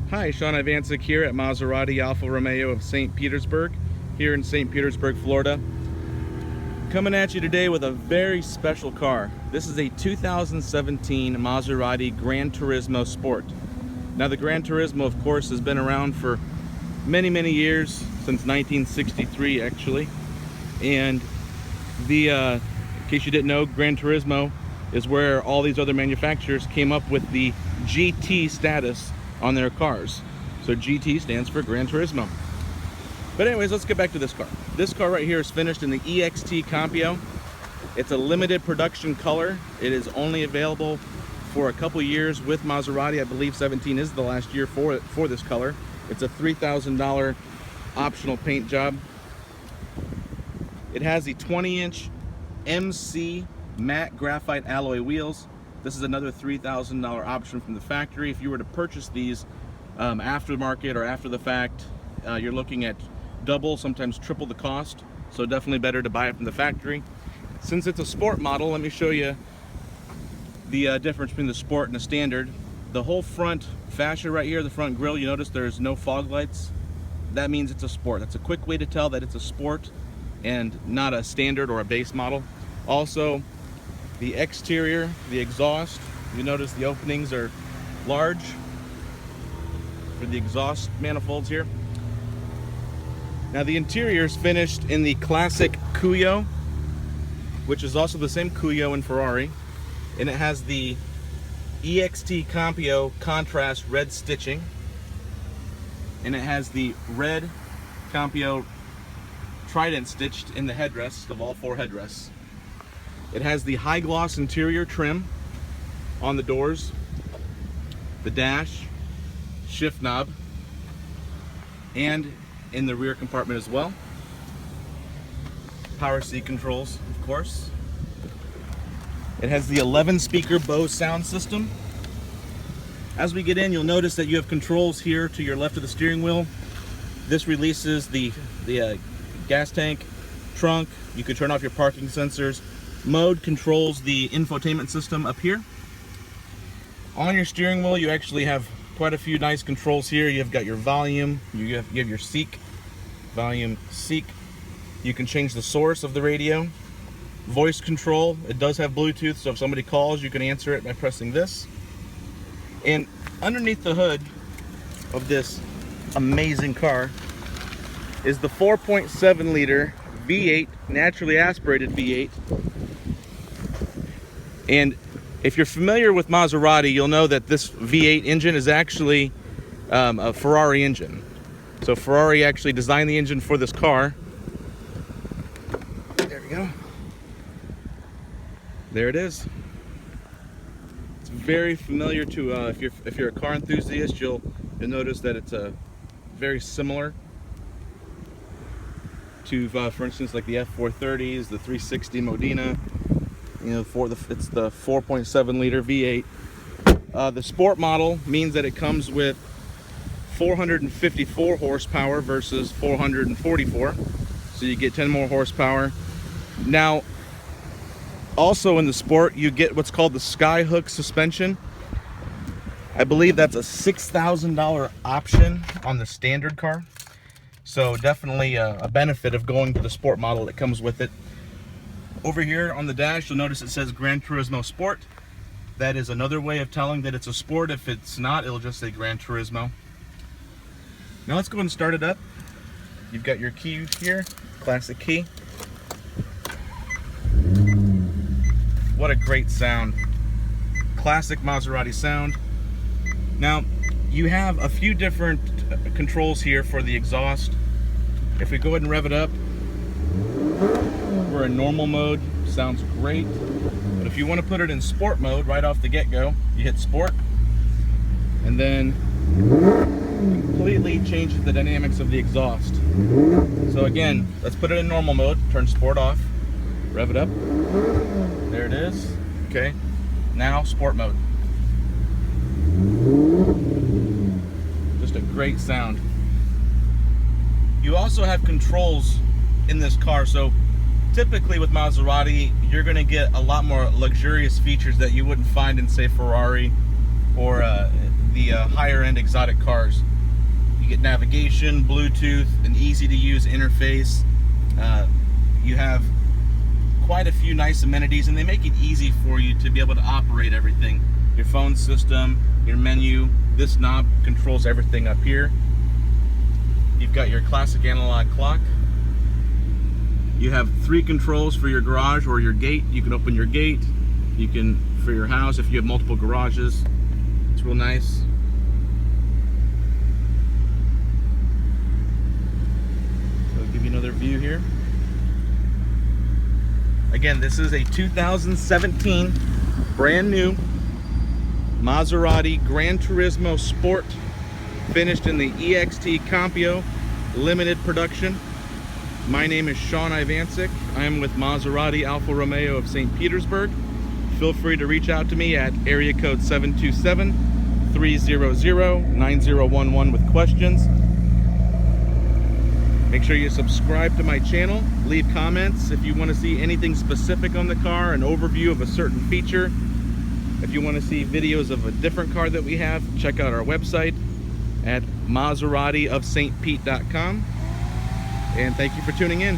Hi, Sean Ivancic here at Maserati Alfa Romeo of St. Petersburg, here in St. Petersburg, Florida. Coming at you today with a very special car. This is a 2017 Maserati Gran Turismo Sport. Now the Gran Turismo, of course, has been around for many years, since 1963 actually. And in case you didn't know, Gran Turismo is where all these other manufacturers came up with the GT status on their cars. So GT stands for Gran Turismo. But anyways, let's get back to this car. This car right here is finished in the EXT Campio. It's a limited production color. It is only available for a couple years with Maserati. I believe 17 is the last year for this color. It's a $3,000 optional paint job. It has the 20-inch MC matte graphite alloy wheels. This is another $3,000 option from the factory. If you were to purchase these aftermarket or after the fact, you're looking at double, sometimes triple the cost. So definitely better to buy it from the factory. Since it's a sport model, let me show you the difference between the sport and the standard. The whole front fascia right here, the front grille, you notice there's no fog lights. That means it's a sport. That's a quick way to tell that it's a sport and not a standard or a base model. Also, the exterior, the exhaust, you notice the openings are large for the exhaust manifolds here. Now the interior is finished in the classic Cuyo, which is also the same Cuyo in Ferrari, and it has the EXT Campio contrast red stitching, and it has the red Campio trident stitched in the headrests of all four headrests. It has the high gloss interior trim on the doors, the dash, shift knob, and in the rear compartment as well. Power seat controls, of course. It has the 11 speaker Bose sound system. As we get in, you'll notice that you have controls here to your left of the steering wheel. This releases the gas tank, trunk. You could turn off your parking sensors. Mode controls the infotainment system up here. On your steering wheel, you actually have quite a few nice controls here. You've got your volume, you have your seek, volume, seek. You can change the source of the radio. Voice control, it does have Bluetooth, so if somebody calls, you can answer it by pressing this. And underneath the hood of this amazing car is the 4.7 liter V8, naturally aspirated V8. And if you're familiar with Maserati, you'll know that this V8 engine is actually a Ferrari engine. So Ferrari actually designed the engine for this car. There we go. There it is. It's very familiar to if you're a car enthusiast, you'll notice that it's very similar to, for instance, like the F430s, the 360 Modena. You know, it's the 4.7 liter V8. The sport model means that it comes with 454 horsepower versus 444. So you get 10 more horsepower. Now, also in the sport, you get what's called the Skyhook suspension. I believe that's a $6,000 option on the standard car. So definitely a benefit of going to the sport model that comes with it. Over here on the dash, you'll notice it says Gran Turismo Sport. That is another way of telling that it's a sport. If it's not, it'll just say Gran Turismo. Now let's go and start it up. You've got your key here, classic key. What a great sound. Classic Maserati sound. Now, you have a few different controls here for the exhaust. If we go ahead and rev it up, we're in normal mode, sounds great. But if you want to put it in sport mode right off the get-go, you hit sport, and then completely changes the dynamics of the exhaust. So again, let's put it in normal mode, turn sport off, rev it up, there it is. Okay, now sport mode. Just a great sound. You also have controls in this car, so typically with Maserati, you're going to get a lot more luxurious features that you wouldn't find in, say, Ferrari or the higher end exotic cars. You get navigation, Bluetooth, an easy to use interface. You have quite a few nice amenities, and they make it easy for you to be able to operate everything. Your phone system, your menu, this knob controls everything up here. You've got your classic analog clock. You have 3 controls for your garage or your gate. You can open your gate. You can, for your house, if you have multiple garages. It's real nice. So I'll give you another view here. Again, this is a 2017 brand new Maserati Gran Turismo Sport, finished in the EXT Compio limited production. My name is Sean Ivancic. I am with Maserati Alfa Romeo of St. Petersburg. Feel free to reach out to me at area code 727-300-9011 with questions. Make sure you subscribe to my channel. Leave comments if you want to see anything specific on the car, an overview of a certain feature. If you want to see videos of a different car that we have, check out our website at maseratiofstpete.com. And thank you for tuning in.